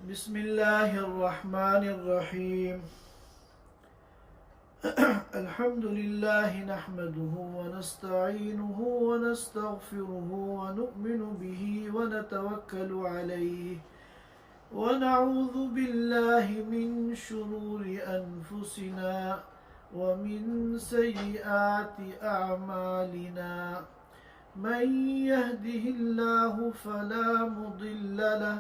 بسم الله الرحمن الرحيم الحمد لله نحمده ونستعينه ونستغفره ونؤمن به ونتوكل عليه ونعوذ بالله من شرور أنفسنا ومن سيئات أعمالنا من يهده الله فلا مضل له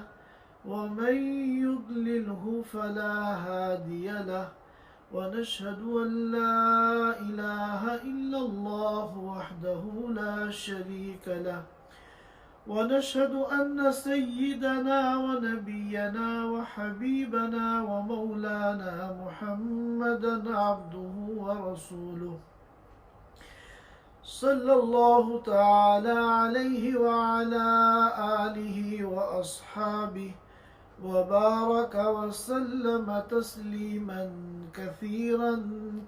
ومن يضلله فلا هادي له ونشهد أن لا إله إلا الله وحده لا شريك له ونشهد أن سيدنا ونبينا وحبيبنا ومولانا محمدا عبده ورسوله صلى الله تعالى عليه وعلى آله وأصحابه وبارك وسلم تسليما كثيرا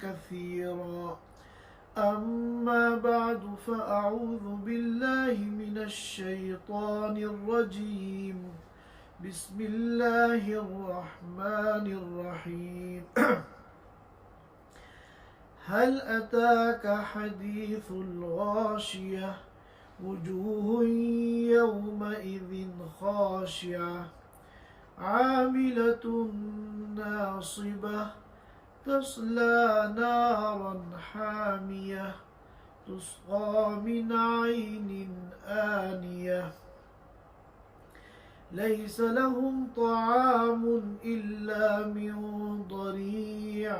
كثيرا أما بعد فأعوذ بالله من الشيطان الرجيم بسم الله الرحمن الرحيم هل أتاك حديث الغاشية وجوه يومئذ خاشعة عاملة ناصبة تصلى نارا حامية تسقى من عين آنية ليس لهم طعام إلا من ضريع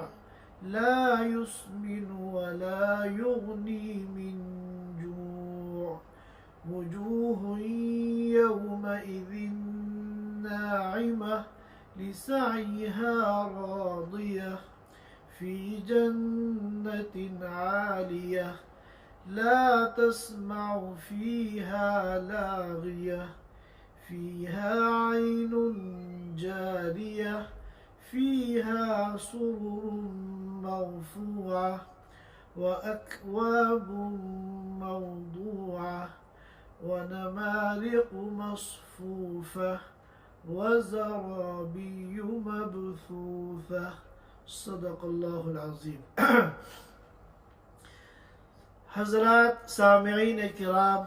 لا يسمن ولا يغني من جوع وجوه يومئذ ناعمة لسعيها راضية في جنة عالية لا تسمع فيها لاغية فيها عين جارية فيها سرر مرفوعة وأكواب موضوعة ونمارق مصفوفة وزرابي مبثوثة صدق اللہ العظیم. حضرات سامعین کرام،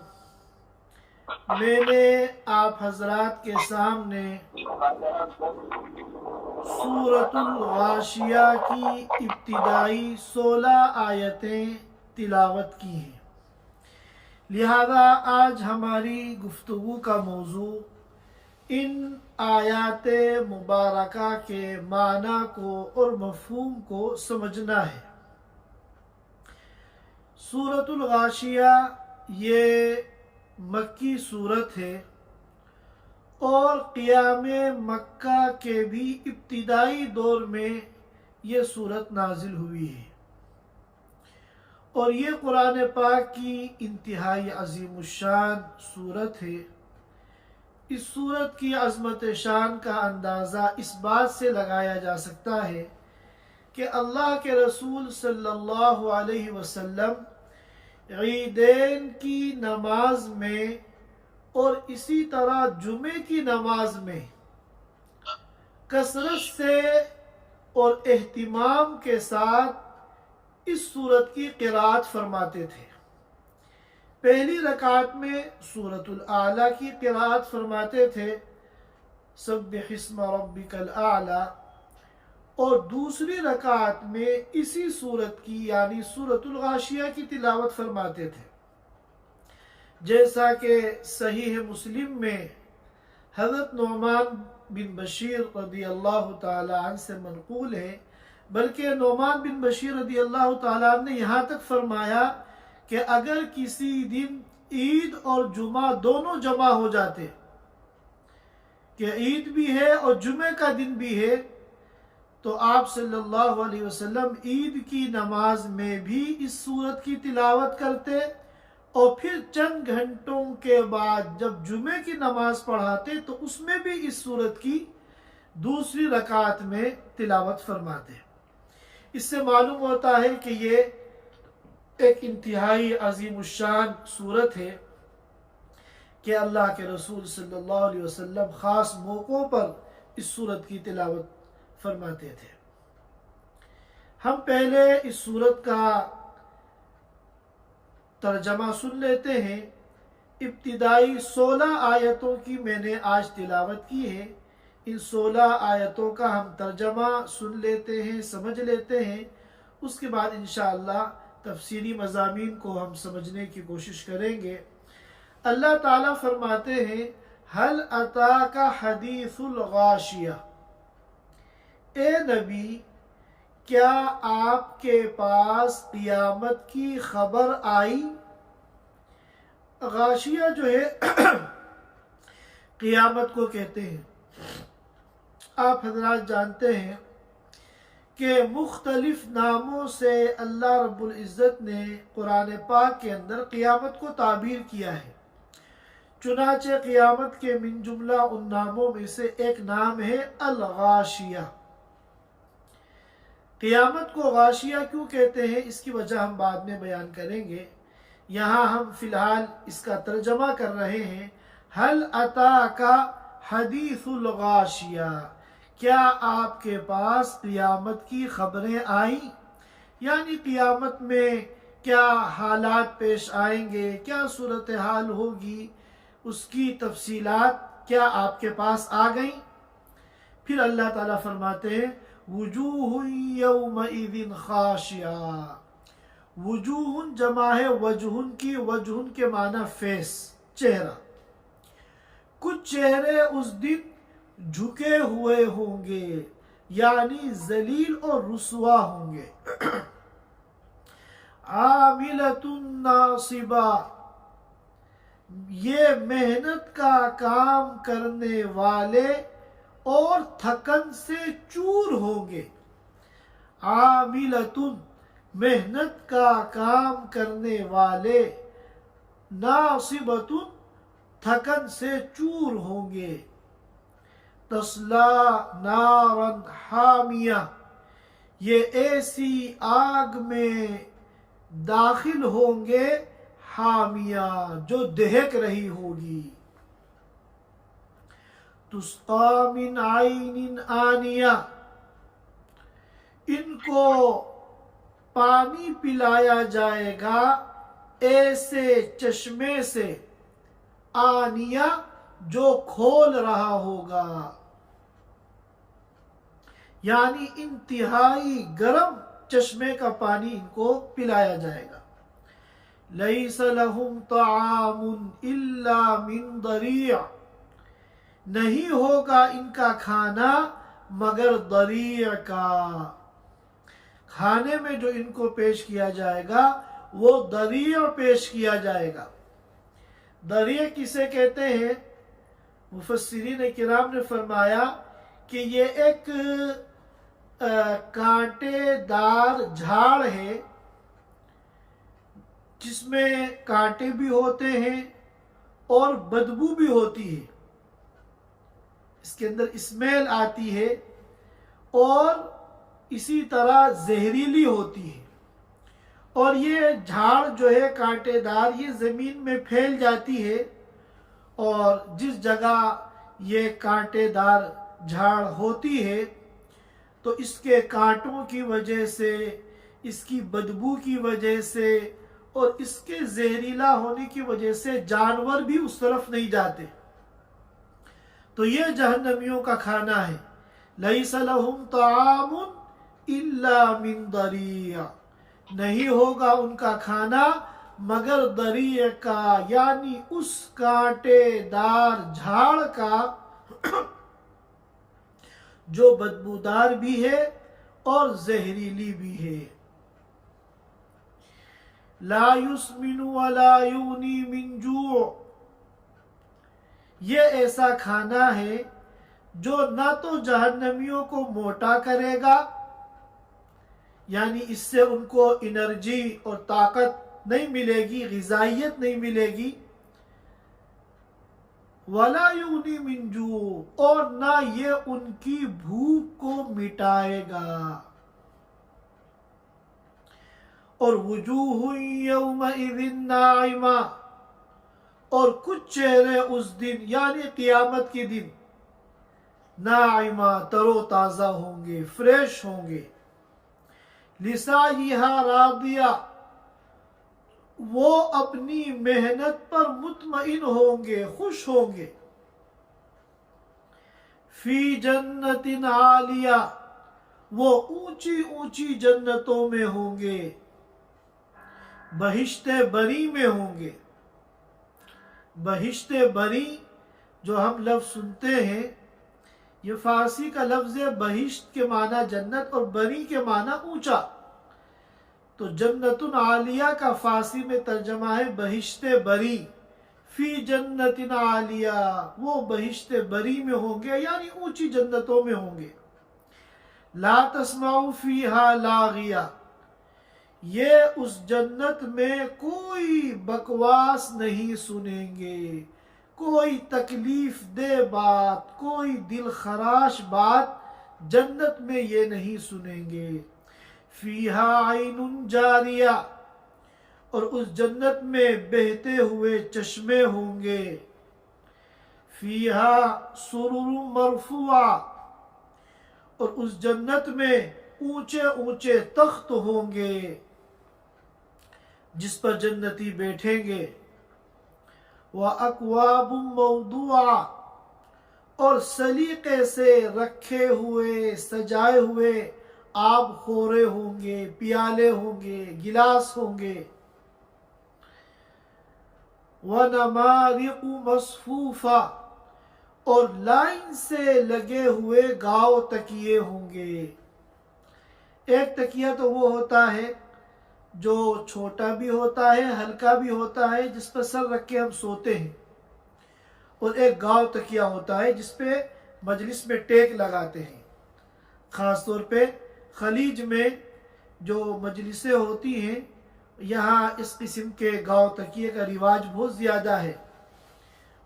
میں نے آپ حضرات کے سامنے سورۃ الغاشیہ کی ابتدائی 16 آیتیں تلاوت کی ہیں. لہذا آج ہماری گفتگو کا موضوع ان آیات مبارکہ کے معنی کو اور مفہوم کو سمجھنا ہے. سورۃ الغاشیہ یہ مکی صورت ہے اور قیام مکہ کے بھی ابتدائی دور میں یہ صورت نازل ہوئی ہے، اور یہ قرآن پاک کی انتہائی عظیم الشان صورت ہے. اس صورت کی عظمت شان کا اندازہ اس بات سے لگایا جا سکتا ہے کہ اللہ کے رسول صلی اللہ علیہ وسلم عیدین کی نماز میں اور اسی طرح جمعے کی نماز میں کثرت سے اور اہتمام کے ساتھ اس سورت کی قرأت فرماتے تھے. پہلی رکعت میں سورۃ الاعلیٰ کی قرأت فرماتے تھے، سبح اسم ربک الاعلیٰ، اور دوسری رکعت میں اسی سورت کی یعنی سورۃ الغاشیہ کی تلاوت فرماتے تھے. جیسا کہ صحیح مسلم میں حضرت نعمان بن بشیر رضی اللہ تعالی عنہ سے منقول ہے، بلکہ نعمان بن بشیر رضی اللہ تعالی عنہ نے یہاں تک فرمایا کہ اگر کسی دن عید اور جمعہ دونوں جمع ہو جاتے، کہ عید بھی ہے اور جمعے کا دن بھی ہے، تو آپ صلی اللہ علیہ وسلم عید کی نماز میں بھی اس سورت کی تلاوت کرتے، اور پھر چند گھنٹوں کے بعد جب جمعے کی نماز پڑھاتے تو اس میں بھی اس سورت کی دوسری رکعت میں تلاوت فرماتے. اس سے معلوم ہوتا ہے کہ یہ ایک انتہائی عظیم الشان صورت ہے کہ اللہ کے رسول صلی اللہ علیہ وسلم خاص موقعوں پر اس صورت کی تلاوت فرماتے تھے۔ ہم پہلے اس صورت کا ترجمہ سن لیتے ہیں۔ ابتدائی 16 آیتوں کی میں نے آج تلاوت کی ہے۔ ان 16 آیتوں کا ہم ترجمہ سن لیتے ہیں، سمجھ لیتے ہیں، اس کے بعد انشاءاللہ تفسیری مضامین کو ہم سمجھنے کی کوشش کریں گے۔ اللہ تعالیٰ فرماتے ہیں هل اتاک حدیث الغاشیہ، اے نبی کیا آپ کے پاس قیامت کی خبر آئی؟ غاشیہ جو ہے قیامت کو کہتے ہیں۔ آپ حضرات جانتے ہیں کہ مختلف ناموں سے اللہ رب العزت نے قرآن پاک کے اندر قیامت کو تعبیر کیا ہے۔ چنانچہ قیامت کے من جملہ ان ناموں میں سے ایک نام ہے الغاشیہ۔ قیامت کو غاشیہ کیوں کہتے ہیں اس کی وجہ ہم بعد میں بیان کریں گے۔ یہاں ہم فی الحال اس کا ترجمہ کر رہے ہیں۔ هل اتاک حدیث الغاشیہ، کیا آپ کے پاس قیامت کی خبریں آئیں؟ یعنی قیامت میں کیا حالات پیش آئیں گے، کیا صورتحال ہوگی، اس کی تفصیلات کیا آپ کے پاس آ گئیں؟ پھر اللہ تعالیٰ فرماتے ہیں وجوہ یومئذ خاشعہ۔ وجوہ جمع ہے وجہن کی، وجہن کے معنی فیس، چہرہ۔ کچھ چہرے اس دن جھکے ہوئے ہوں گے، یعنی ذلیل اور رسوا ہوں گے۔ عاملۃ ناصبہ، یہ محنت کا کام کرنے والے اور تھکن سے چور ہوں گے۔ عاملۃ، محنت کا کام کرنے والے، ناصبۃ، تھکن سے چور ہوں گے۔ تصلی نارا حامیہ، یہ ایسی آگ میں داخل ہوں گے، حامیہ، جو دہک رہی ہوگی۔ تسقی من عین آنیہ، ان کو پانی پلایا جائے گا ایسے چشمے سے، آنیہ، جو کھول رہا ہوگا، یعنی انتہائی گرم چشمے کا پانی ان کو پلایا جائے گا۔ لیس لہم طعام الا من ضریع، نہیں ہوگا ان کا کھانا مگر ضریع کا۔ کھانے میں جو ان کو پیش کیا جائے گا وہ ضریع پیش کیا جائے گا۔ ضریع کسے کہتے ہیں؟ مفسرین کرام نے فرمایا کہ یہ ایک کانٹے دار جھاڑ ہے جس میں کانٹے بھی ہوتے ہیں اور بدبو بھی ہوتی ہے، اس کے اندر اسمیل آتی ہے اور اسی طرح زہریلی ہوتی ہے۔ اور یہ جھاڑ جو ہے کانٹے دار، یہ زمین میں پھیل جاتی ہے، اور جس جگہ یہ کانٹے دار جھاڑ ہوتی ہے تو اس کے کانٹوں کی وجہ سے، اس کی بدبو کی وجہ سے اور اس کے زہریلا ہونے کی وجہ سے جانور بھی اس طرف نہیں جاتے۔ تو یہ جہنمیوں کا کھانا ہے۔ لیس لہم طعام الا من ضریع، نہیں ہوگا ان کا کھانا مگر ضریع کا، یعنی اس کانٹے دار جھاڑ کا جو بدبودار بھی ہے اور زہریلی بھی ہے۔ لا یسمن ولا یغنی من جوع، یہ ایسا کھانا ہے جو نہ تو جہنمیوں کو موٹا کرے گا، یعنی اس سے ان کو انرجی اور طاقت نہیں ملے گی، غذائیت نہیں ملے گی، ولا یغنی من جوع، اور نہ یہ ان کی بھوک کو مٹائے گا۔ اور وجوہ یومئذ ناعمہ، اور کچھ چہرے اس دن یعنی قیامت کے دن ناعمہ تر و تازہ ہوں گے، فریش ہوں گے، لسعیہا راضیہ وہ اپنی محنت پر مطمئن ہوں گے، خوش ہوں گے، فی جنت عالیہ وہ اونچی اونچی جنتوں میں ہوں گے، بہشت بری میں ہوں گے۔ بہشت بری جو ہم لفظ سنتے ہیں، یہ فارسی کا لفظ ہے، بہشت کے معنی جنت اور بری کے معنی اونچا، تو جنت عالیہ کا فارسی میں ترجمہ ہے بہشت بری، فی جنت عالیہ وہ بہشت بری میں ہوں گے، یعنی اونچی جنتوں میں ہوں گے۔ لا تسمع فیہا لاغیہ یہ اس جنت میں کوئی بکواس نہیں سنیں گے، کوئی تکلیف دہ بات، کوئی دل خراش بات جنت میں یہ نہیں سنیں گے۔ فیہا عین جاریہ اور اس جنت میں بہتے ہوئے چشمے ہوں گے۔ فیہا سرر مرفوعہ اور اس جنت میں اونچے اونچے تخت ہوں گے جس پر جنتی بیٹھیں گے۔ وَأَكْوَابٌ مَوْضُوعَةٌ اور سلیقے سے رکھے ہوئے سجائے ہوئے آب خورے ہوں گے، پیالے ہوں گے، گلاس ہوں گے۔ وَنَمَارِقُ مَصْفُوفَةٌ اور لائن سے لگے ہوئے گاؤ تکیے ہوں گے۔ ایک تکیہ تو وہ ہوتا ہے جو چھوٹا بھی ہوتا ہے، ہلکا بھی ہوتا ہے، جس پر سر رکھ کے ہم سوتے ہیں، اور ایک گاؤ تکیہ ہوتا ہے جس پہ مجلس میں ٹیک لگاتے ہیں۔ خاص طور پہ خلیج میں جو مجلسیں ہوتی ہیں، یہاں اس قسم کے گاؤ تکیے کا رواج بہت زیادہ ہے۔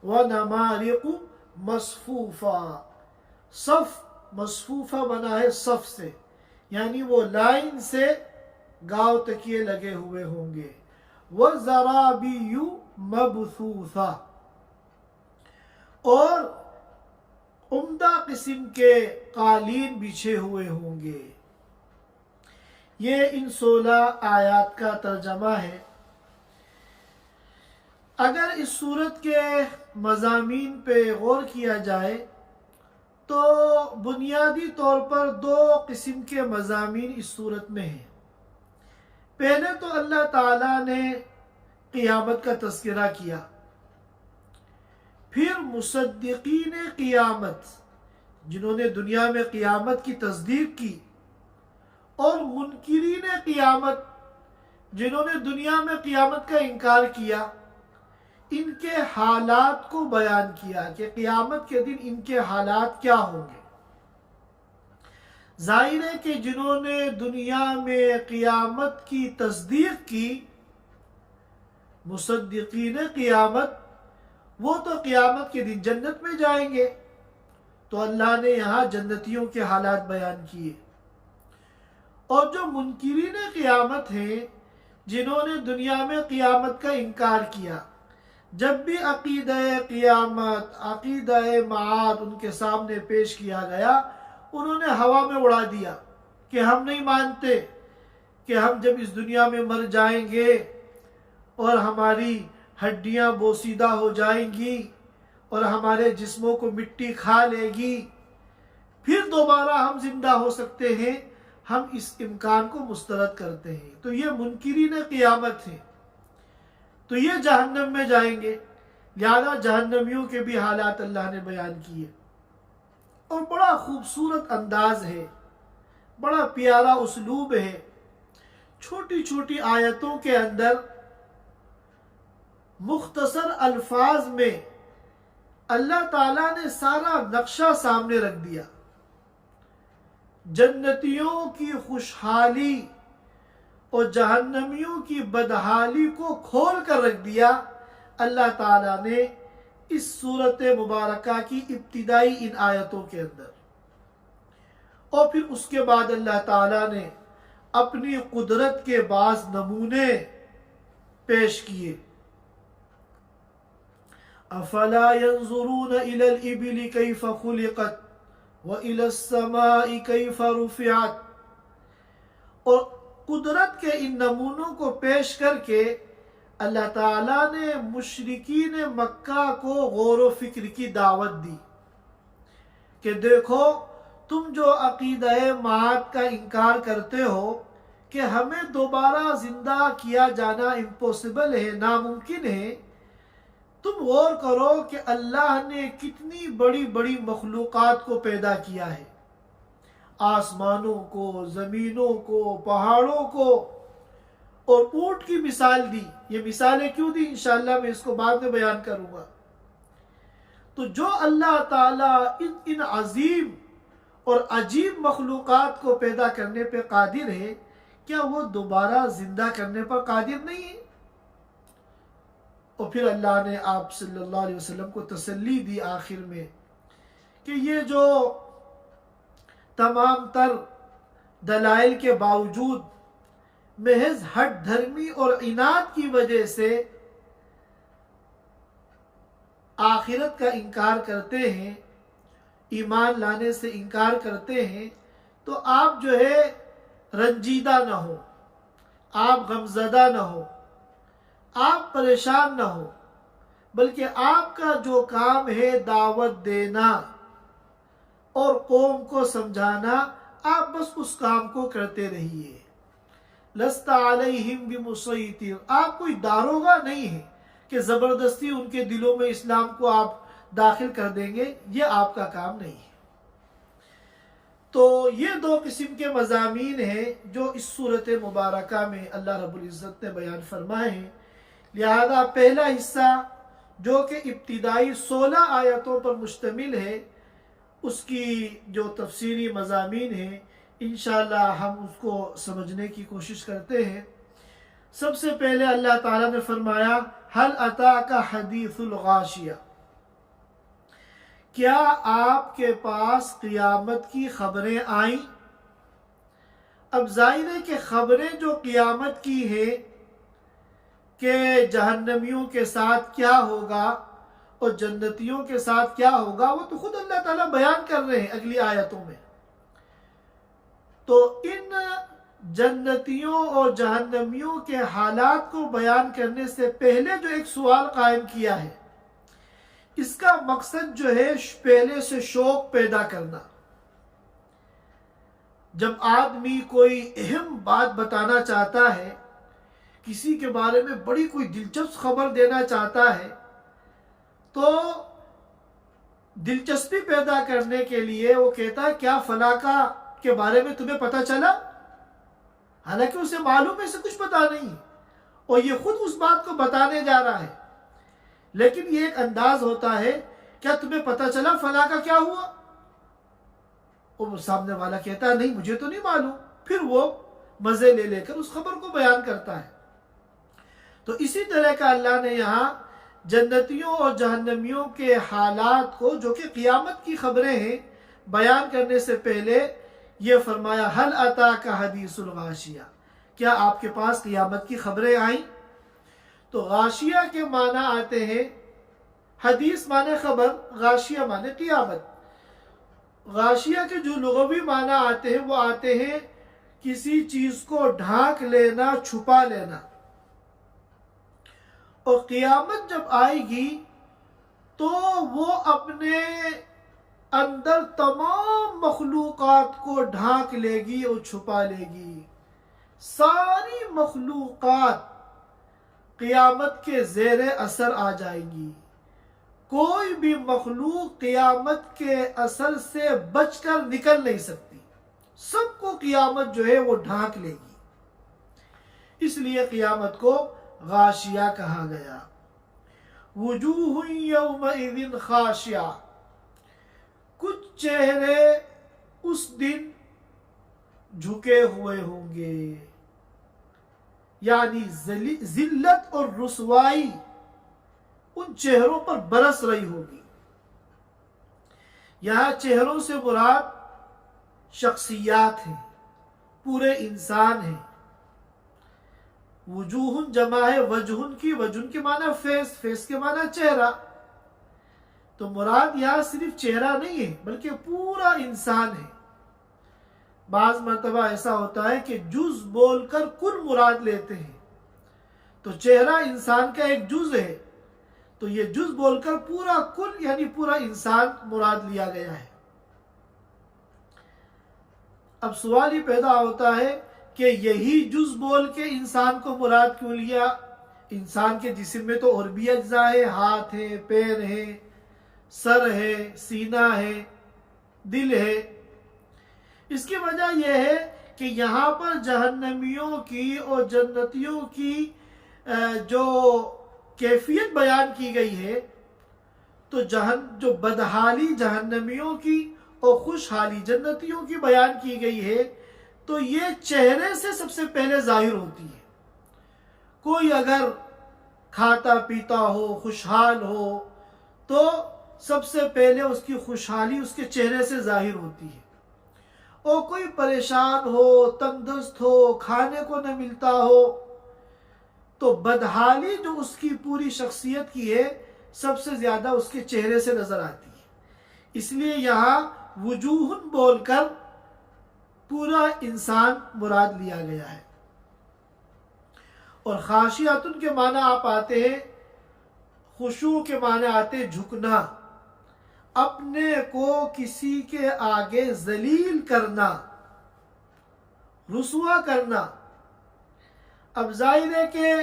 وَنَمَارِقُ مَصْفُوفَةٌ صف مصفوفہ بنا ہے صف سے، یعنی وہ لائن سے گاؤ تکیے لگے ہوئے ہوں گے۔ وَزَرَابِيُّ مَبْثُوثَةٌ اور عمدہ قسم کے قالین بچھے ہوئے ہوں گے۔ یہ ان 16 آیات کا ترجمہ ہے۔ اگر اس صورت کے مضامین پہ غور کیا جائے تو بنیادی طور پر 2 قسم کے مضامین اس صورت میں ہیں۔ پہلے تو اللہ تعالیٰ نے قیامت کا تذکرہ کیا، پھر مصدقین قیامت جنہوں نے دنیا میں قیامت کی تصدیق کی، اور منکرین قیامت جنہوں نے دنیا میں قیامت کا انکار کیا، ان کے حالات کو بیان کیا کہ قیامت کے دن ان کے حالات کیا ہوں گے۔ ظاہر ہے کہ جنہوں نے دنیا میں قیامت کی تصدیق کی، مصدقین قیامت، وہ تو قیامت کے دن جنت میں جائیں گے، تو اللہ نے یہاں جنتیوں کے حالات بیان کیے۔ اور جو منکرین قیامت ہیں، جنہوں نے دنیا میں قیامت کا انکار کیا، جب بھی عقیدہ قیامت، عقیدہ معاد ان کے سامنے پیش کیا گیا، انہوں نے ہوا میں اڑا دیا کہ ہم نہیں مانتے کہ ہم جب اس دنیا میں مر جائیں گے اور ہماری ہڈیاں بوسیدہ ہو جائیں گی اور ہمارے جسموں کو مٹی کھا لے گی، پھر دوبارہ ہم زندہ ہو سکتے ہیں، ہم اس امکان کو مسترد کرتے ہیں۔ تو یہ منکرین قیامت ہیں، تو یہ جہنم میں جائیں گے، لہذا جہنمیوں کے بھی حالات اللہ نے بیان کیے۔ اور بڑا خوبصورت انداز ہے، بڑا پیارا اسلوب ہے، چھوٹی چھوٹی آیتوں کے اندر مختصر الفاظ میں اللہ تعالیٰ نے سارا نقشہ سامنے رکھ دیا، جنتیوں کی خوشحالی اور جہنمیوں کی بدحالی کو کھول کر رکھ دیا اللہ تعالیٰ نے اس صورت مبارکہ کی ابتدائی ان آیتوں کے اندر۔ اور پھر اس کے بعد اللہ تعالیٰ نے اپنی قدرت کے بعض نمونے پیش کیے۔ افلا ينظرون الى الابل كيف خلقت وَإِلَى السَّمَاءِ كَيْفَ رُفِعَتْ، اور قدرت کے ان نمونوں کو پیش کر کے اللہ تعالیٰ نے مشرکین مکہ کو غور و فکر کی دعوت دی کہ دیکھو تم جو عقیدہ معاد کا انکار کرتے ہو کہ ہمیں دوبارہ زندہ کیا جانا امپوسیبل ہے، ناممکن ہے، تم غور کرو کہ اللہ نے کتنی بڑی بڑی مخلوقات کو پیدا کیا ہے، آسمانوں کو، زمینوں کو، پہاڑوں کو، اور اونٹ کی مثال دی۔ یہ مثالیں کیوں دی انشاءاللہ میں اس کو بعد میں بیان کروں گا۔ تو جو اللہ تعالیٰ ان عظیم اور عجیب مخلوقات کو پیدا کرنے پہ قادر ہے، کیا وہ دوبارہ زندہ کرنے پر قادر نہیں ہے؟ اور پھر اللہ نے آپ صلی اللہ علیہ وسلم کو تسلی دی آخر میں کہ یہ جو تمام تر دلائل کے باوجود محض ہٹ دھرمی اور عناد کی وجہ سے آخرت کا انکار کرتے ہیں، ایمان لانے سے انکار کرتے ہیں، تو آپ جو ہے رنجیدہ نہ ہو، آپ غمزدہ نہ ہو، آپ پریشان نہ ہو، بلکہ آپ کا جو کام ہے دعوت دینا اور قوم کو سمجھانا، آپ بس اس کام کو کرتے رہیے۔ لست علیہم بمسیطر، آپ کوئی داروغہ نہیں ہے کہ زبردستی ان کے دلوں میں اسلام کو آپ داخل کر دیں گے، یہ آپ کا کام نہیں ہے۔ تو یہ دو قسم کے مضامین ہیں جو اس صورت مبارکہ میں اللہ رب العزت نے بیان فرمائے ہیں۔ لہذا پہلا حصہ جو کہ ابتدائی 16 آیتوں پر مشتمل ہے، اس کی جو تفسیری مضامین ہیں انشاءاللہ ہم اس کو سمجھنے کی کوشش کرتے ہیں۔ سب سے پہلے اللہ تعالیٰ نے فرمایا حل اتاک حدیث الغاشیہ، کیا آپ کے پاس قیامت کی خبریں آئیں؟ اب ظاہر ہے کہ خبریں جو قیامت کی ہے کہ جہنمیوں کے ساتھ کیا ہوگا اور جنتیوں کے ساتھ کیا ہوگا، وہ تو خود اللہ تعالیٰ بیان کر رہے ہیں اگلی آیتوں میں۔ تو ان جنتیوں اور جہنمیوں کے حالات کو بیان کرنے سے پہلے جو ایک سوال قائم کیا ہے، اس کا مقصد جو ہے پہلے سے شوق پیدا کرنا۔ جب آدمی کوئی اہم بات بتانا چاہتا ہے، کسی کے بارے میں بڑی کوئی دلچسپ خبر دینا چاہتا ہے، تو دلچسپی پیدا کرنے کے لیے وہ کہتا ہے کیا فلاں کے بارے میں تمہیں پتہ چلا؟ حالانکہ اسے معلوم ہے سے کچھ پتہ نہیں، اور یہ خود اس بات کو بتانے جا رہا ہے، لیکن یہ ایک انداز ہوتا ہے کیا تمہیں پتہ چلا فلاں کا کیا ہوا؟ اور سامنے والا کہتا ہے نہیں مجھے تو نہیں معلوم، پھر وہ مزے لے لے کر اس خبر کو بیان کرتا ہے۔ تو اسی طرح کا اللہ نے یہاں جنتیوں اور جہنمیوں کے حالات کو جو کہ قیامت کی خبریں ہیں بیان کرنے سے پہلے یہ فرمایا حل اتاک حدیث الغاشیہ، کیا آپ کے پاس قیامت کی خبریں آئیں؟ تو غاشیہ کے معنی آتے ہیں، حدیث معنی خبر، غاشیہ معنی قیامت۔ غاشیہ کے جو لغوی معنی آتے ہیں وہ آتے ہیں کسی چیز کو ڈھانک لینا، چھپا لینا۔ اور قیامت جب آئے گی تو وہ اپنے اندر تمام مخلوقات کو ڈھانک لے گی اور چھپا لے گی۔ ساری مخلوقات قیامت کے زیر اثر آ جائیں گی، کوئی بھی مخلوق قیامت کے اثر سے بچ کر نکل نہیں سکتی، سب کو قیامت جو ہے وہ ڈھانک لے گی۔ اس لیے قیامت کو غاشیہ کہا گیا۔ وجوہ یومئذ خاشعہ، کچھ چہرے اس دن جھکے ہوئے ہوں گے، یعنی ذلت اور رسوائی ان چہروں پر برس رہی ہوگی۔ یہاں چہروں سے مراد شخصیات ہیں، پورے انسان ہیں۔ وجوہ جمع ہے وجہن کی، وجہن کے معنی فیس، فیس کے معنی چہرہ۔ تو مراد یہاں صرف چہرہ نہیں ہے بلکہ پورا انسان ہے۔ بعض مرتبہ ایسا ہوتا ہے کہ جز بول کر کل مراد لیتے ہیں، تو چہرہ انسان کا ایک جز ہے، تو یہ جز بول کر پورا کل یعنی پورا انسان مراد لیا گیا ہے۔ اب سوال یہ پیدا ہوتا ہے کہ یہی جز بول کے انسان کو مراد کیوں لیا؟ انسان کے جسم میں تو اور بھی اجزاء ہے، ہاتھ ہے، پیر ہے، سر ہے، سینہ ہے، دل ہے۔ اس کی وجہ یہ ہے کہ یہاں پر جہنمیوں کی اور جنتیوں کی جو کیفیت بیان کی گئی ہے، تو جو بدحالی جہنمیوں کی اور خوشحالی جنتیوں کی بیان کی گئی ہے، تو یہ چہرے سے سب سے پہلے ظاہر ہوتی ہے۔ کوئی اگر کھاتا پیتا ہو، خوشحال ہو، تو سب سے پہلے اس کی خوشحالی اس کے چہرے سے ظاہر ہوتی ہے، اور کوئی پریشان ہو، تنگ دست ہو، کھانے کو نہ ملتا ہو، تو بدحالی جو اس کی پوری شخصیت کی ہے سب سے زیادہ اس کے چہرے سے نظر آتی ہے۔ اس لیے یہاں وجوہن بول کر پورا انسان مراد لیا گیا ہے۔ اور خاشعۃ کے معنی آپ آتے ہیں، خشوع کے معنی آتے جھکنا، اپنے کو کسی کے آگے ذلیل کرنا، رسوا کرنا۔ اب ظاہر ہے کہ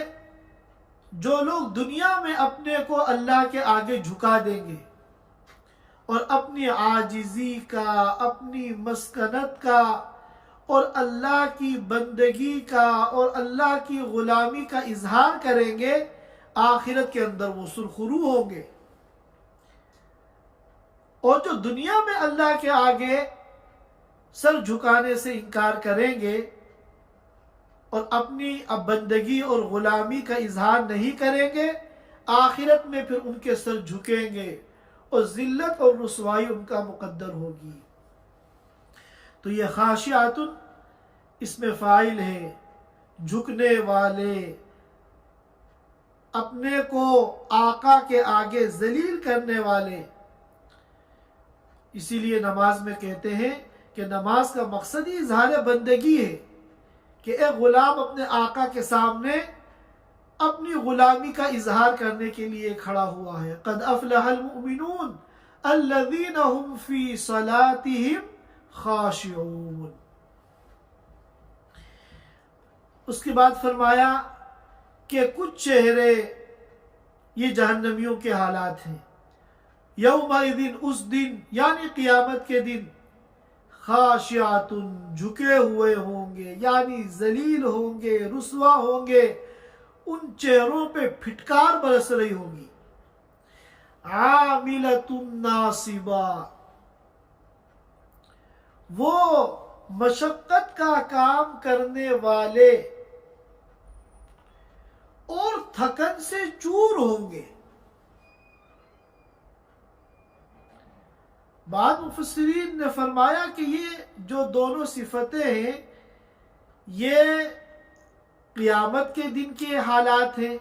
جو لوگ دنیا میں اپنے کو اللہ کے آگے جھکا دیں گے اور اپنی عاجزی کا، اپنی مسکنت کا، اور اللہ کی بندگی کا اور اللہ کی غلامی کا اظہار کریں گے، آخرت کے اندر وہ سرخرو ہوں گے۔ اور جو دنیا میں اللہ کے آگے سر جھکانے سے انکار کریں گے اور اپنی بندگی اور غلامی کا اظہار نہیں کریں گے، آخرت میں پھر ان کے سر جھکیں گے اور ذلت اور رسوائی ان کا مقدر ہوگی۔ تو یہ خاشعۃ اس میں فاعل ہے، جھکنے والے، اپنے کو آقا کے آگے ذلیل کرنے والے۔ اسی لیے نماز میں کہتے ہیں کہ نماز کا مقصد ہی اظہار بندگی ہے، کہ ایک غلام اپنے آقا کے سامنے اپنی غلامی کا اظہار کرنے کے لیے کھڑا ہوا ہے۔ قد افلح المؤمنون الذین هم فی صلاتهم خاشعون۔ اس کے بعد فرمایا کہ کچھ چہرے یہ جہنمیوں کے حالات ہیں۔ یومئذ، اس دن یعنی قیامت کے دن، خاشعۃ، جھکے ہوئے ہوں گے، یعنی ذلیل ہوں گے، رسوا ہوں گے، ان چہروں پہ پھٹکار برس رہی ہوگی۔ عاملۃ ناصبہ، وہ مشقت کا کام کرنے والے اور تھکن سے چور ہوں گے۔ بعض مفسرین نے فرمایا کہ یہ جو دونوں صفتیں ہیں یہ قیامت کے دن کے حالات ہیں،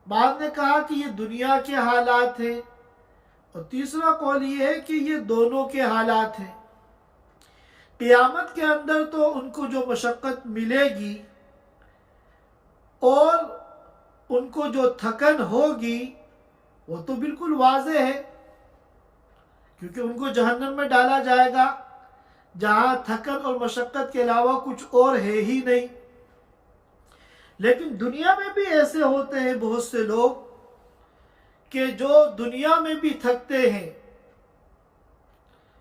بعض نے کہا کہ یہ دنیا کے حالات ہیں، اور تیسرا قول یہ ہے کہ یہ دونوں کے حالات ہیں۔ قیامت کے اندر تو ان کو جو مشقت ملے گی اور ان کو جو تھکن ہوگی وہ تو بالکل واضح ہے، کیونکہ ان کو جہنم میں ڈالا جائے گا جہاں تھکن اور مشقت کے علاوہ کچھ اور ہے ہی نہیں۔ لیکن دنیا میں بھی ایسے ہوتے ہیں بہت سے لوگ کہ جو دنیا میں بھی تھکتے ہیں۔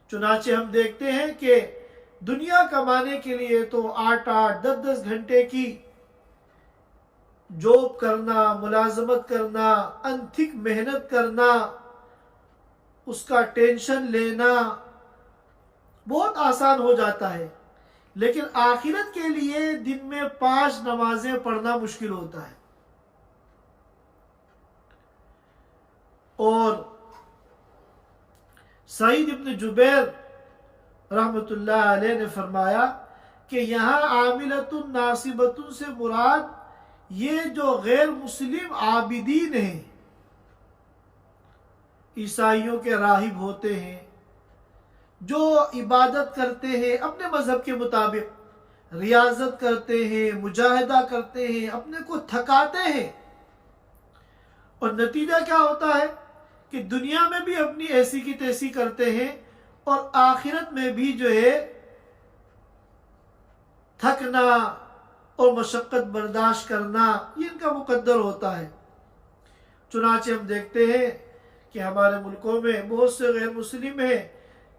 چنانچہ ہم دیکھتے ہیں کہ دنیا کمانے کے لیے تو 8-8 10-10 گھنٹے کی جاب کرنا، ملازمت کرنا، انتھک محنت کرنا، اس کا ٹینشن لینا بہت آسان ہو جاتا ہے، لیکن آخرت کے لیے دن میں 5 نمازیں پڑھنا مشکل ہوتا ہے۔ اور سعید ابن جبیر رحمت اللہ علیہ نے فرمایا کہ یہاں عاملۃ ناصبۃ سے مراد یہ جو غیر مسلم عابدین ہیں، عیسائیوں کے راہب ہوتے ہیں جو عبادت کرتے ہیں اپنے مذہب کے مطابق، ریاضت کرتے ہیں، مجاہدہ کرتے ہیں، اپنے کو تھکاتے ہیں، اور نتیجہ کیا ہوتا ہے کہ دنیا میں بھی اپنی ایسی کی تیسی کرتے ہیں اور آخرت میں بھی جو ہے تھکنا اور مشقت برداشت کرنا یہ ان کا مقدر ہوتا ہے۔ چنانچہ ہم دیکھتے ہیں کہ ہمارے ملکوں میں بہت سے غیر مسلم ہیں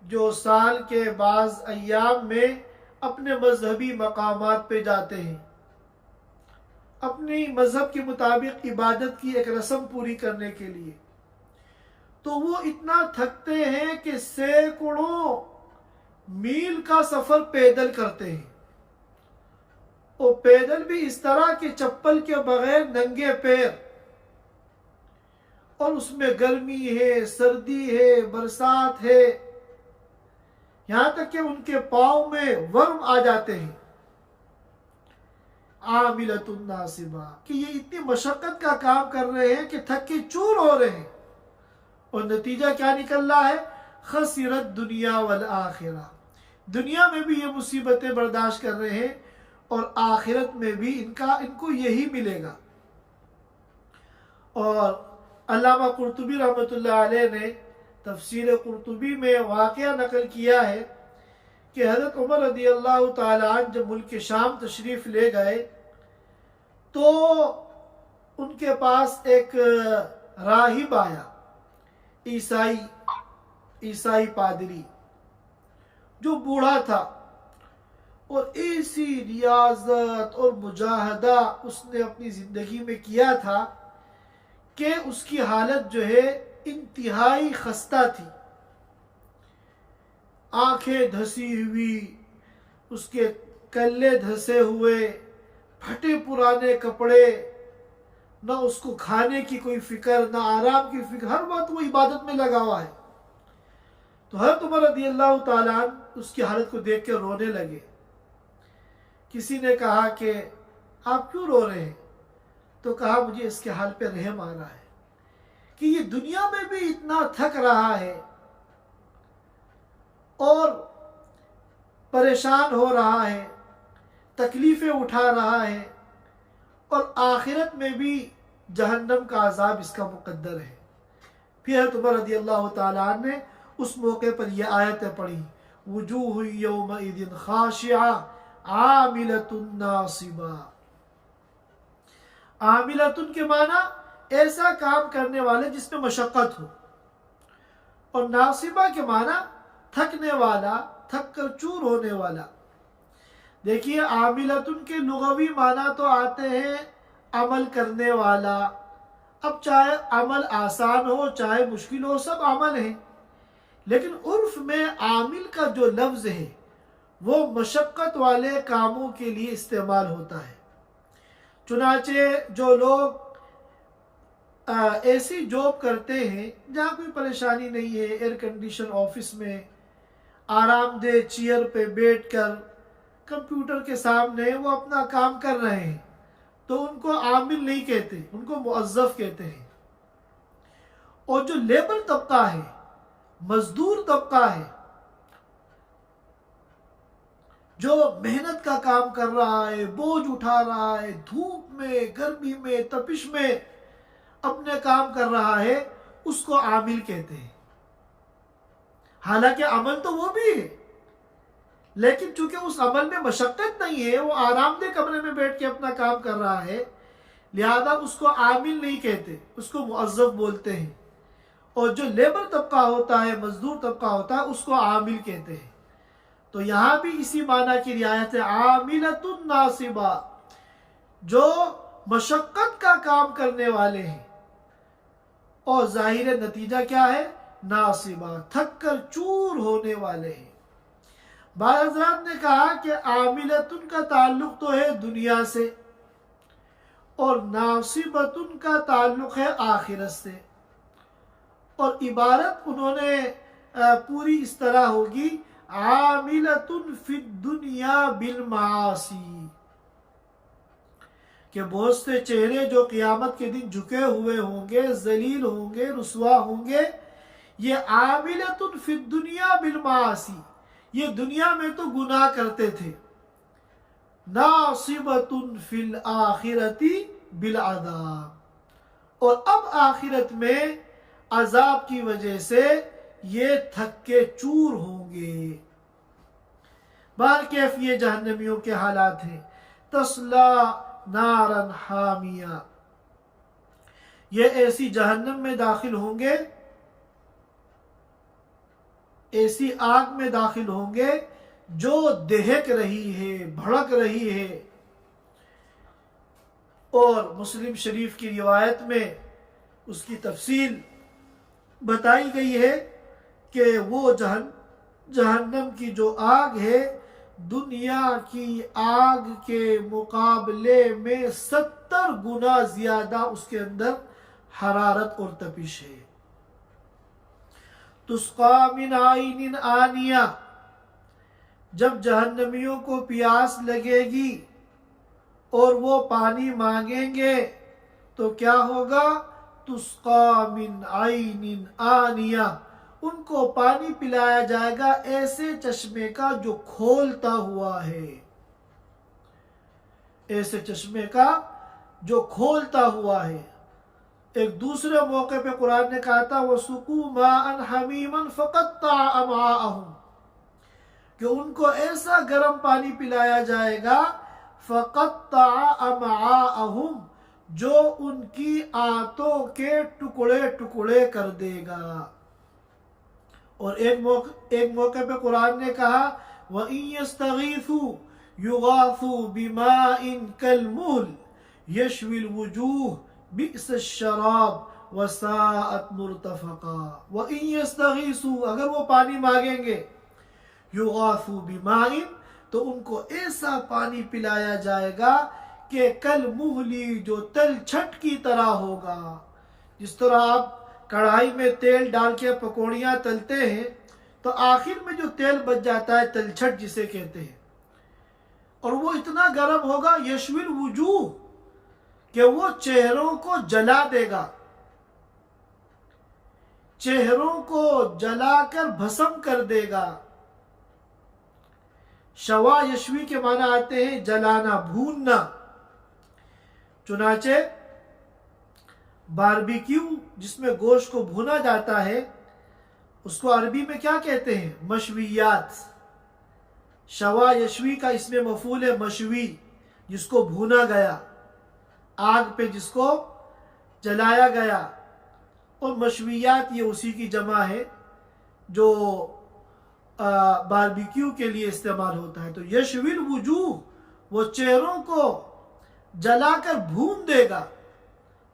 جو سال کے بعض ایام میں اپنے مذہبی مقامات پہ جاتے ہیں، اپنی مذہب کے مطابق عبادت کی ایک رسم پوری کرنے کے لیے، تو وہ اتنا تھکتے ہیں کہ سینکڑوں میل کا سفر پیدل کرتے ہیں، اور پیدل بھی اس طرح کہ چپل کے بغیر ننگے پیر، اور اس میں گرمی ہے، سردی ہے، برسات ہے، یہاں تک کہ ان کے پاؤں میں ورم آ جاتے ہیں۔ عاملۃ ناصبہ، کہ یہ اتنی مشقت کا کام کر رہے ہیں کہ تھک کے چور ہو رہے ہیں، اور نتیجہ کیا نکل رہا ہے؟ خسرت دنیا والآخرہ، دنیا میں بھی یہ مصیبتیں برداشت کر رہے ہیں اور آخرت میں بھی ان کو یہی ملے گا۔ اور علامہ قرطبی رحمۃ اللہ علیہ نے تفسیر قرطبی میں واقعہ نقل کیا ہے کہ حضرت عمر رضی اللہ تعالیٰ عنہ جب ملک شام تشریف لے گئے تو ان کے پاس ایک راہب آیا، عیسائی پادری، جو بوڑھا تھا، اور ایسی ریاضت اور مجاہدہ اس نے اپنی زندگی میں کیا تھا کہ اس کی حالت جو ہے انتہائی خستہ تھی، آنکھیں دھسی ہوئی، اس کے کلے دھسے ہوئے، پھٹے پرانے کپڑے، نہ اس کو کھانے کی کوئی فکر، نہ آرام کی فکر، ہر وقت وہ عبادت میں لگا ہوا ہے۔ تو حضرت عمر رضی اللہ تعالیٰ عنہ اس کی حالت کو دیکھ کے رونے لگے۔ کسی نے کہا کہ آپ کیوں رو رہے ہیں؟ تو کہا مجھے اس کے حال پہ رحم آ رہا ہے کہ یہ دنیا میں بھی اتنا تھک رہا ہے اور پریشان ہو رہا ہے، تکلیفیں اٹھا رہا ہے، اور آخرت میں بھی جہنم کا عذاب اس کا مقدر ہے۔ پھر حضرت عمر رضی اللہ تعالیٰ عنہ نے اس موقع پر یہ آیتیں پڑھی، وجوہ یومئذ خاشعہ عاملۃ ناصبہ۔ عاملۃ کے معنی ایسا کام کرنے والے جس میں مشقت ہو، اور ناصبہ کے معنی تھکنے والا، تھک کر چور ہونے والا۔ دیکھیے عاملۃ کے لغوی معنی تو آتے ہیں عمل کرنے والا، اب چاہے عمل آسان ہو چاہے مشکل ہو، سب عمل ہیں، لیکن عرف میں عامل کا جو لفظ ہے وہ مشقت والے کاموں کے لیے استعمال ہوتا ہے۔ چنانچہ جو لوگ ایسی جاب کرتے ہیں جہاں کوئی پریشانی نہیں ہے، ایئر کنڈیشن آفس میں آرام دہ چیئر پہ بیٹھ کر کمپیوٹر کے سامنے وہ اپنا کام کر رہے ہیں، تو ان کو عامل نہیں کہتے، ان کو موظف کہتے ہیں۔ اور جو لیبر طبقہ ہے، مزدور طبقہ ہے، جو محنت کا کام کر رہا ہے، بوجھ اٹھا رہا ہے، دھوپ میں، گرمی میں، تپش میں اپنے کام کر رہا ہے، اس کو عامل کہتے ہیں۔ حالانکہ عمل تو وہ بھی ہے، لیکن چونکہ اس عمل میں مشقت نہیں ہے، وہ آرام دہ کمرے میں بیٹھ کے اپنا کام کر رہا ہے، لہذا اس کو عامل نہیں کہتے، اس کو موظف بولتے ہیں۔ اور جو لیبر طبقہ ہوتا ہے، مزدور طبقہ ہوتا ہے، اس کو عامل کہتے ہیں۔ تو یہاں بھی اسی معنی کی رعایت ہے، عاملۃ ناصبہ، جو مشقت کا کام کرنے والے ہیں، اور ظاہر نتیجہ کیا ہے؟ ناصبہ، تھک کر چور ہونے والے ہیں۔ بعض حضرات نے کہا کہ عاملۃ کا تعلق تو ہے دنیا سے، اور ناصبۃ کا تعلق ہے آخرت سے، اور عبارت انہوں نے پوری اس طرح ہوگی، عاملۃ فی الدنیا بالمعاصی، کہ بہت سے چہرے جو قیامت کے دن جھکے ہوئے ہوں گے، ذلیل ہوں گے، رسوا ہوں گے، یہ عاملۃ فی الدنیا بالمعاصی، یہ دنیا میں تو گناہ کرتے تھے، ناصبۃ فی الآخرۃ بالعذاب، اور اب آخرت میں عذاب کی وجہ سے یہ تھک کے چور ہوں گے۔ بہرکیف یہ جہنمیوں کے حالات ہیں۔ تسلا نارا حامیہ، یہ ایسی جہنم میں داخل ہوں گے، ایسی آگ میں داخل ہوں گے جو دہک رہی ہے، بھڑک رہی ہے۔ اور مسلم شریف کی روایت میں اس کی تفصیل بتائی گئی ہے کہ وہ جہنم کی جو آگ ہے دنیا کی آگ کے مقابلے میں 70 گنا زیادہ اس کے اندر حرارت اور تپش ہے۔ تسقا من عین آنیہ، جب جہنمیوں کو پیاس لگے گی اور وہ پانی مانگیں گے تو کیا ہوگا؟ تسقا من عین آنیہ، ان کو پانی پلایا جائے گا ایسے چشمے کا جو کھولتا ہوا ہے، ایسے چشمے کا جو کھولتا ہوا ہے۔ ایک دوسرے موقع پہ قرآن نے کہا تھا وَسُقُوا مَاءً حَمِيمًا فَقَطَّعَ أَمْعَاءَهُمْ، کہ ان کو ایسا گرم پانی پلایا جائے گا فَقَطَّعَ أَمْعَاءَهُمْ، جو ان کی آنتوں کے ٹکڑے ٹکڑے کر دے گا۔ اور ایک موقع پہ قرآن نے کہا وَإِن يَسْتَغِيثُوا يُغَاثُوا بِمَاءٍ كَالْمُهْلِ يَشْوِي الْوُجُوهَ بِئْسَ الشَّرَابُ وَسَاءَتْ مُرْتَفَقًا۔ وَإِن يَسْتَغِيثُوا، اگر وہ پانی مانگیں گے، یغاثوا بِمَاءٍ، تو ان کو ایسا پانی پلایا جائے گا کہ کالمہلی، جو تل چھٹ کی طرح ہوگا۔ جس طرح آپ کڑھائی میں تیل ڈال کے پکوڑیاں تلتے ہیں تو آخر میں جو تیل بچ جاتا ہے تل چھٹ جسے کہتے ہیں، اور وہ اتنا گرم ہوگا یشوی الوجوہ، کہ وہ چہروں کو جلا دے گا، چہروں کو جلا کر بھسم کر دے گا۔ شوا یشوی کے معنی آتے ہیں جلانا، بھوننا۔ چنانچہ باربیکیو جس میں گوشت کو بھونا جاتا ہے اس کو عربی میں کیا کہتے ہیں؟ مشویات۔ شوا یشوی کا اس میں مفعول ہے مشوی، جس کو بھونا گیا، آگ پہ جس کو جلایا گیا، اور مشویات یہ اسی کی جمع ہے جو باربیکیو کے لیے استعمال ہوتا ہے۔ تو یشوی الوجوہ، وہ چہروں کو جلا کر بھون دے گا۔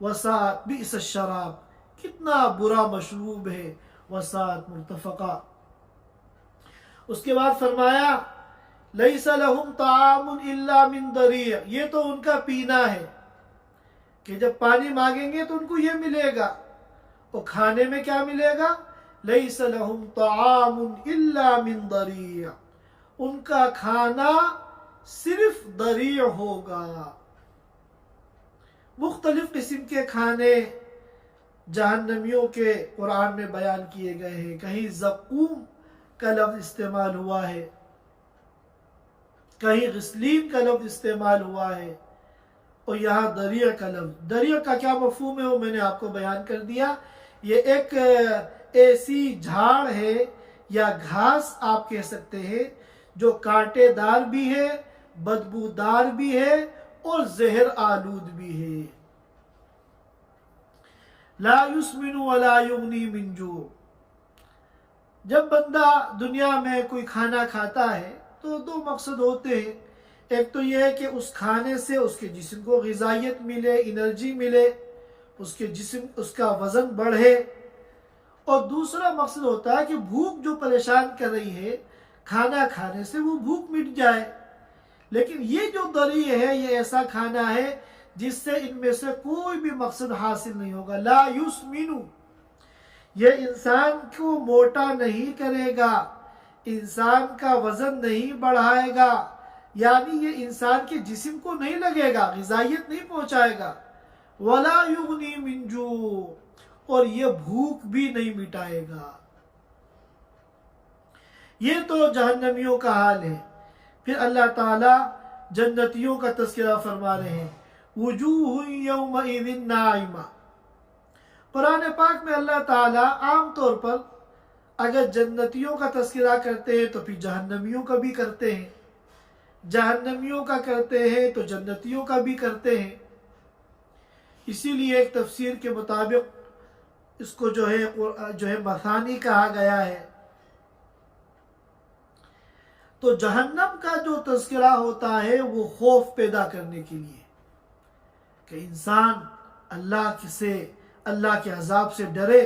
وساءت بئس الشراب، کتنا برا مشروب ہے، وساءت مرتفقا۔ اس کے بعد فرمایا لیس لہم طعام الا من ضریع، یہ تو ان کا پینا ہے کہ جب پانی مانگیں گے تو ان کو یہ ملے گا، اور کھانے میں کیا ملے گا؟ لیس لہم طعام الا من ضریع، ان کا کھانا صرف ضریع ہوگا۔ مختلف قسم کے کھانے جہنمیوں کے قرآن میں بیان کیے گئے ہیں۔ کہیں زقوم کا لفظ استعمال ہوا ہے، کہیں غسلین کا لفظ استعمال ہوا ہے، اور یہاں دریع کا لفظ۔ دریع کا کیا مفہوم ہے وہ میں نے آپ کو بیان کر دیا۔ یہ ایک ایسی جھاڑ ہے یا گھاس آپ کہہ سکتے ہیں جو کانٹے دار بھی ہے، بدبودار بھی ہے، اور زہر آلود بھی ہے۔ لا یسمن ولا یغنی من جوع، جب بندہ دنیا میں کوئی کھانا کھتا ہے تو دو مقصد ہوتے ہیں۔ ایک تو یہ ہے کہ اس کھانے سے اس کے جسم کو غذائیت ملے، انرجی ملے، اس کا وزن بڑھے، اور دوسرا مقصد ہوتا ہے کہ بھوک جو پریشان کر رہی ہے کھانا کھانے سے وہ بھوک مٹ جائے۔ لیکن یہ جو ضریع ہے یہ ایسا کھانا ہے جس سے ان میں سے کوئی بھی مقصد حاصل نہیں ہوگا۔ لا یسمن، یہ انسان کو موٹا نہیں کرے گا، انسان کا وزن نہیں بڑھائے گا، یعنی یہ انسان کے جسم کو نہیں لگے گا، غذائیت نہیں پہنچائے گا۔ ولا یغنی من جوع، اور یہ بھوک بھی نہیں مٹائے گا۔ یہ تو جہنمیوں کا حال ہے۔ پھر اللہ تعالیٰ جنتیوں کا تذکرہ فرما رہے ہیں، وجوہ یومئذ ناعمہ۔ قرآن پاک میں اللہ تعالیٰ عام طور پر اگر جنتیوں کا تذکرہ کرتے ہیں تو پھر جہنمیوں کا بھی کرتے ہیں، جہنمیوں کا کرتے ہیں تو جنتیوں کا بھی کرتے ہیں۔ اسی لیے ایک تفسیر کے مطابق اس کو جو ہے مثانی کہا گیا ہے۔ تو جہنم کا جو تذکرہ ہوتا ہے وہ خوف پیدا کرنے کے لیے کہ انسان اللہ کے عذاب سے ڈرے،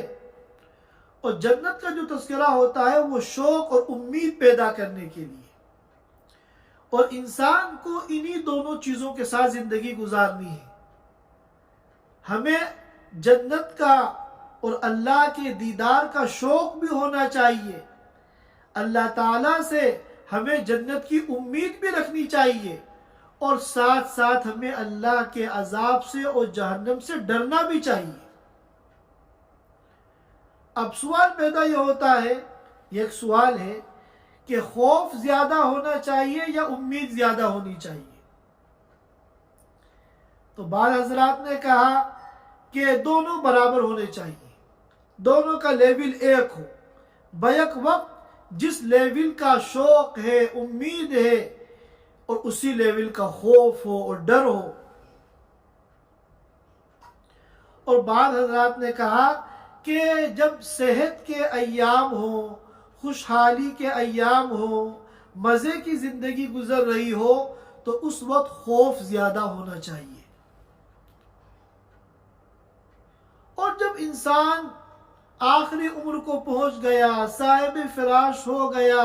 اور جنت کا جو تذکرہ ہوتا ہے وہ شوق اور امید پیدا کرنے کے لیے، اور انسان کو انہی دونوں چیزوں کے ساتھ زندگی گزارنی ہے۔ ہمیں جنت کا اور اللہ کے دیدار کا شوق بھی ہونا چاہیے، اللہ تعالیٰ سے ہمیں جنت کی امید بھی رکھنی چاہیے، اور ساتھ ساتھ ہمیں اللہ کے عذاب سے اور جہنم سے ڈرنا بھی چاہیے۔ اب سوال پیدا یہ ہوتا ہے، یہ ایک سوال ہے کہ خوف زیادہ ہونا چاہیے یا امید زیادہ ہونی چاہیے؟ تو بعض حضرات نے کہا کہ دونوں برابر ہونے چاہیے، دونوں کا لیول ایک ہو، بیک وقت جس لیول کا شوق ہے، امید ہے، اور اسی لیول کا خوف ہو اور ڈر ہو۔ اور بعض حضرات نے کہا کہ جب صحت کے ایام ہوں، خوشحالی کے ایام ہوں، مزے کی زندگی گزر رہی ہو، تو اس وقت خوف زیادہ ہونا چاہیے۔ اور جب انسان آخری عمر کو پہنچ گیا، صاحب فراش ہو گیا،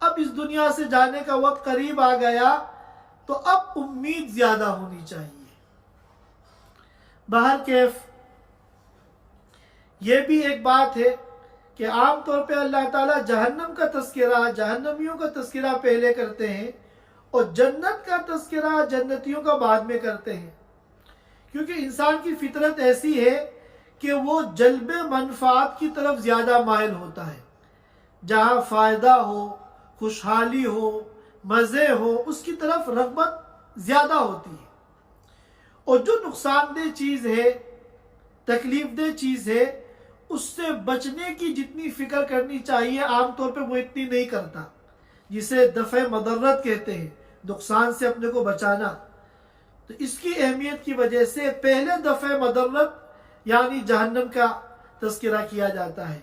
اب اس دنیا سے جانے کا وقت قریب آ گیا، تو اب امید زیادہ ہونی چاہیے۔ بہرکیف یہ بھی ایک بات ہے کہ عام طور پہ اللہ تعالیٰ جہنم کا تذکرہ، جہنمیوں کا تذکرہ پہلے کرتے ہیں، اور جنت کا تذکرہ جنتیوں کا بعد میں کرتے ہیں، کیونکہ انسان کی فطرت ایسی ہے کہ وہ جلب منفعت کی طرف زیادہ مائل ہوتا ہے۔ جہاں فائدہ ہو، خوشحالی ہو، مزے ہو، اس کی طرف رغبت زیادہ ہوتی ہے، اور جو نقصان دہ چیز ہے، تکلیف دہ چیز ہے، اس سے بچنے کی جتنی فکر کرنی چاہیے عام طور پہ وہ اتنی نہیں کرتا، جسے دفع مضرت کہتے ہیں، نقصان سے اپنے کو بچانا۔ تو اس کی اہمیت کی وجہ سے پہلے دفع مضرت یعنی جہنم کا تذکرہ کیا جاتا ہے،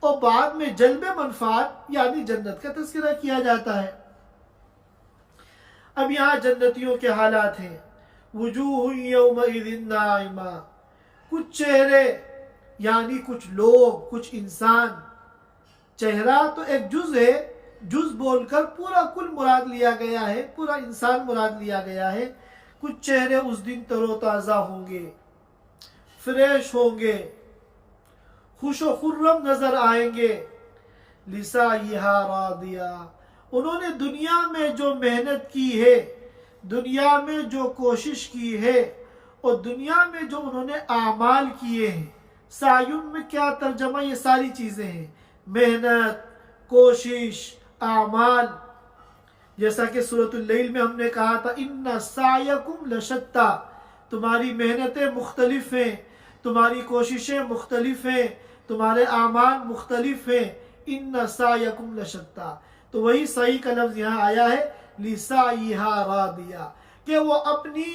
اور بعد میں جلب منفعت یعنی جنت کا تذکرہ کیا جاتا ہے۔ اب یہاں جنتیوں کے حالات ہیں، وجوہ یومئذ ناعمہ، کچھ چہرے یعنی کچھ لوگ، کچھ انسان، چہرہ تو ایک جز ہے، جز بول کر پورا کل مراد لیا گیا ہے، پورا انسان مراد لیا گیا ہے۔ کچھ چہرے اس دن تر و تازہ ہوں گے، فریش ہوں گے، خوش و خرم نظر آئیں گے، لسعیہا راضیہ، انہوں نے دنیا میں جو محنت کی ہے، دنیا میں جو کوشش کی ہے، اور دنیا میں جو انہوں نے اعمال کیے ہیں۔ سعیون میں کیا ترجمہ؟ یہ ساری چیزیں ہیں، محنت، کوشش، اعمال۔ جیسا کہ سورۃ اللیل میں ہم نے کہا تھا، ان سعیکم لشتی، تمہاری محنتیں مختلف ہیں، تمہاری کوششیں مختلف ہیں، تمہارے اعمال مختلف ہیں، ان سعیکم لشتی۔ تو وہی سعی کا لفظ یہاں آیا ہے، لسعیہا راضیہ، کہ وہ اپنی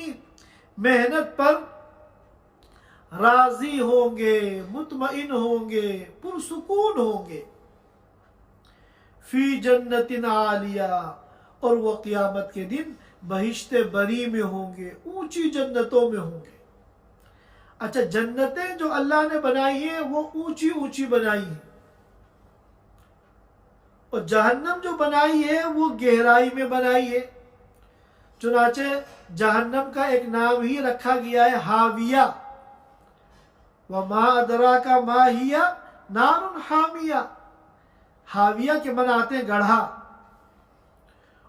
محنت پر راضی ہوں گے، مطمئن ہوں گے، پرسکون ہوں گے۔ فی جنت عالیہ، اور وہ قیامت کے دن بہشت بری میں ہوں گے، اونچی جنتوں میں ہوں گے۔ اچھا، جنتیں جو اللہ نے بنائی ہیں وہ اونچی اونچی بنائی ہیں، اور جہنم جو بنائی ہے وہ گہرائی میں بنائی ہے۔ چنانچہ جہنم کا ایک نام ہی رکھا گیا ہے حاویہ، وما ادراک ما ہی نار حامیہ۔ حاویہ کے معنی آتے ہیں گڑھا،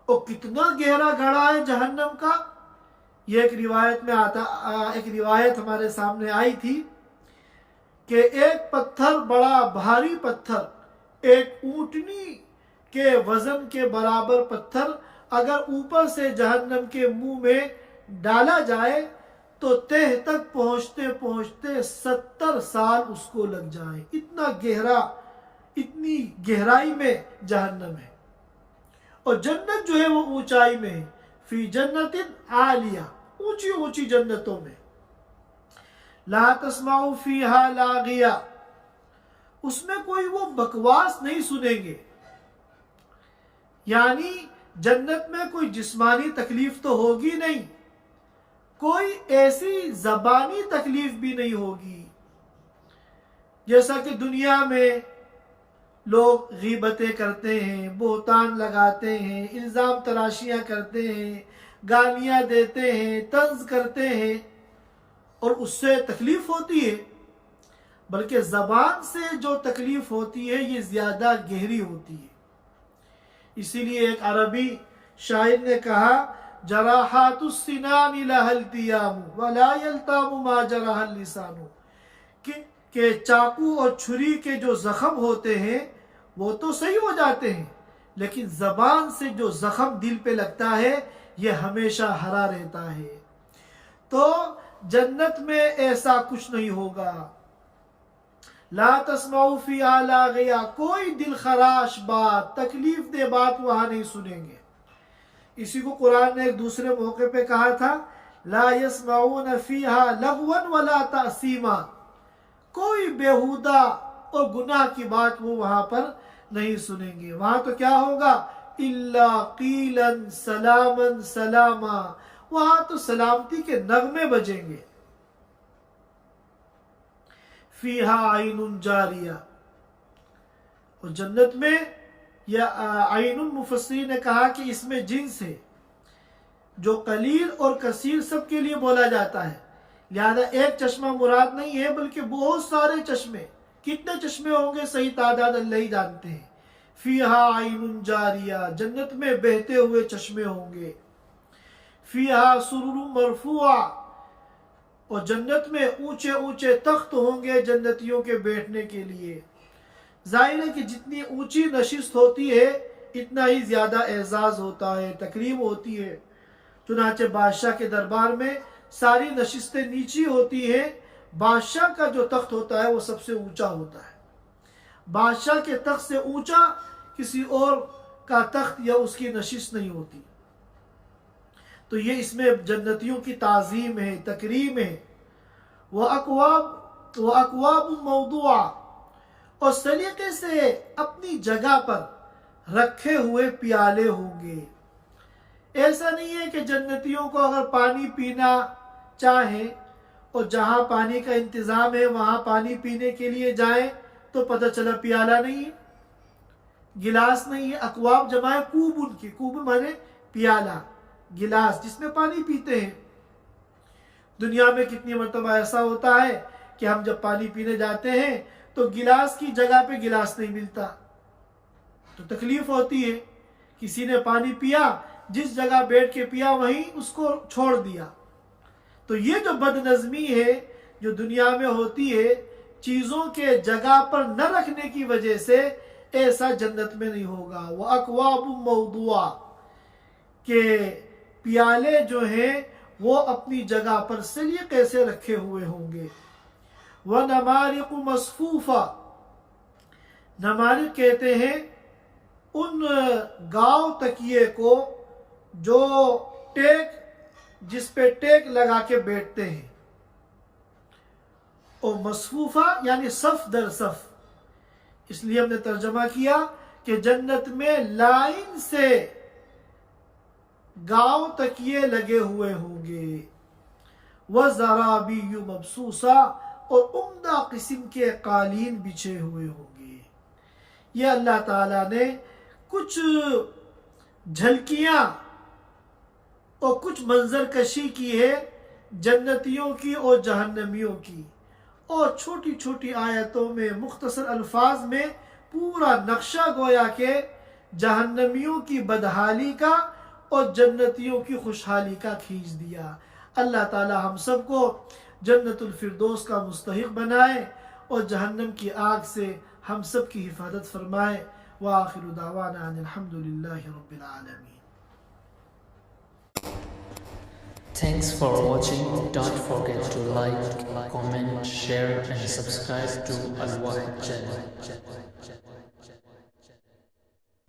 اور کتنا گہرا گڑھا ہے جہنم کا۔ یہ ایک روایت میں آتا، ایک روایت ہمارے سامنے آئی تھی کہ ایک پتھر، بڑا بھاری پتھر، ایک اونٹنی کے وزن کے برابر پتھر اگر اوپر سے جہنم کے منہ میں ڈالا جائے تو تہ تک پہنچتے پہنچتے 70 سال اس کو لگ جائیں، اتنا گہرا، اتنی گہرائی میں جہنم ہے۔ اور جنت جو ہے وہ اونچائی میں ہے، فی جنت عالیہ، اونچی اونچی جنتوں میں، لا تسمع فیہا لاغیہ، اس میں کوئی وہ بکواس نہیں سنیں گے، یعنی جنت میں کوئی جسمانی تکلیف تو ہوگی نہیں، کوئی ایسی زبانی تکلیف بھی نہیں ہوگی، جیسا کہ دنیا میں لوگ غیبتیں کرتے ہیں، بہتان لگاتے ہیں، الزام تراشیاں کرتے ہیں، گالیاں دیتے ہیں، طنز کرتے ہیں، اور اس سے تکلیف ہوتی ہے، بلکہ زبان سے جو تکلیف ہوتی ہے یہ زیادہ گہری ہوتی ہے۔ اسی لیے ایک عربی شاعر نے کہا، جراحات السنان لها التیام ولا یلتام ما جرح اللسان، کہ چاقو اور چھری کے جو زخم ہوتے ہیں وہ تو صحیح ہو جاتے ہیں، لیکن زبان سے جو زخم دل پہ لگتا ہے یہ ہمیشہ ہرا رہتا ہے۔ تو جنت میں ایسا کچھ نہیں ہوگا، لا تسمع فیہا لاغیہ، کوئی دل خراش بات، تکلیف دہ بات وہاں نہیں سنیں گے۔ اسی کو قرآن نے ایک دوسرے موقع پہ کہا تھا، لا یسمعون فیہا لغوا ولا تأثیما، کوئی بیہودہ اور گناہ کی بات وہ وہاں پر نہیں سنیں گے۔ وہاں تو کیا ہوگا، الا قیلا سلاما سلاما، وہاں تو سلامتی کے نغمے بجیں گے۔ فیہا عین جاریہ، اور جنت میں یا عین، مفسرین نے کہا کہ اس میں جنس ہے، جو قلیل اور کثیر سب کے لیے بولا جاتا ہے، لہذا ایک چشمہ مراد نہیں ہے بلکہ بہت سارے چشمے، کتنے چشمے ہوں گے صحیح تعداد اللہ ہی جانتے ہیں۔ فیہا عین جاریہ، جنت میں بہتے ہوئے چشمے ہوں گے۔ فیہا سرر مرفوعہ، اور جنت میں اونچے اونچے تخت ہوں گے جنتیوں کے بیٹھنے کے لیے۔ ظاہر ہے کہ جتنی اونچی نشست ہوتی ہے اتنا ہی زیادہ اعزاز ہوتا ہے، تکریم ہوتی ہے، چنانچہ بادشاہ کے دربار میں ساری نشستیں نیچی ہوتی ہیں، بادشاہ کا جو تخت ہوتا ہے وہ سب سے اونچا ہوتا ہے، بادشاہ کے تخت سے اونچا کسی اور کا تخت یا اس کی نشست نہیں ہوتی۔ تو یہ اس میں جنتیوں کی تعظیم ہے، تکریم ہے۔ وَأَكْوَابٌ مَوْضُوعَةٌ، اور سلیقے سے اپنی جگہ پر رکھے ہوئے پیالے ہوں گے۔ ایسا نہیں ہے کہ جنتیوں کو اگر پانی پینا چاہیں اور جہاں پانی کا انتظام ہے وہاں پانی پینے کے لیے جائیں تو پتہ چلا پیالہ نہیں ہے، گلاس نہیں ہے۔ اکواب جمع ہے کوب، ان کی کوب مانے پیالہ، گلاس جس میں پانی پیتے ہیں۔ دنیا میں کتنی مرتبہ ایسا ہوتا ہے کہ ہم جب پانی پینے جاتے ہیں تو گلاس کی جگہ پہ گلاس نہیں ملتا، تو تکلیف ہوتی ہے۔ کسی نے پانی پیا، جس جگہ بیٹھ کے پیا وہیں اس کو چھوڑ دیا۔ تو یہ جو بد نظمی ہے جو دنیا میں ہوتی ہے چیزوں کے جگہ پر نہ رکھنے کی وجہ سے، ایسا جنت میں نہیں ہوگا۔ وَأَكْوَابٌ مَوْضُوعَةٌ، کہ پیالے جو ہیں وہ اپنی جگہ پر سلیقے سے رکھے ہوئے ہوں گے۔ وَنَمَارِقُ مَصْفُوفَةٌ، نمارق کہتے ہیں ان گاؤں تکیے کو جو جس پہ ٹیک لگا کے بیٹھتے ہیں، اور مصفوفہ یعنی صف در صف، اس لیے ہم نے ترجمہ کیا کہ جنت میں لائن سے گاؤں تکیے لگے ہوئے ہوں گے۔ وَزَرَابِيُّ مَبْسُوسَةٌ، اور عمدہ قسم کے قالین بچھے ہوئے ہوں گے۔ یہ اللہ تعالیٰ نے کچھ جھلکیاں اور کچھ منظر کشی کی ہے جنتیوں کی اور جہنمیوں کی، اور چھوٹی چھوٹی آیتوں میں مختصر الفاظ میں پورا نقشہ گویا کہ جہنمیوں کی بدحالی کا اور جنتیوں کی خوشحالی کا کھینچ دیا۔ اللہ تعالی ہم سب کو جنت الفردوس کا مستحق بنائے، اور جہنم کی آگ سے ہم سب کی حفاظت فرمائے. وآخر دعوانا ان الحمدللہ رب العالمین. Thanks for watching. Don't forget to like, comment, share and subscribe to Al Wahid channel.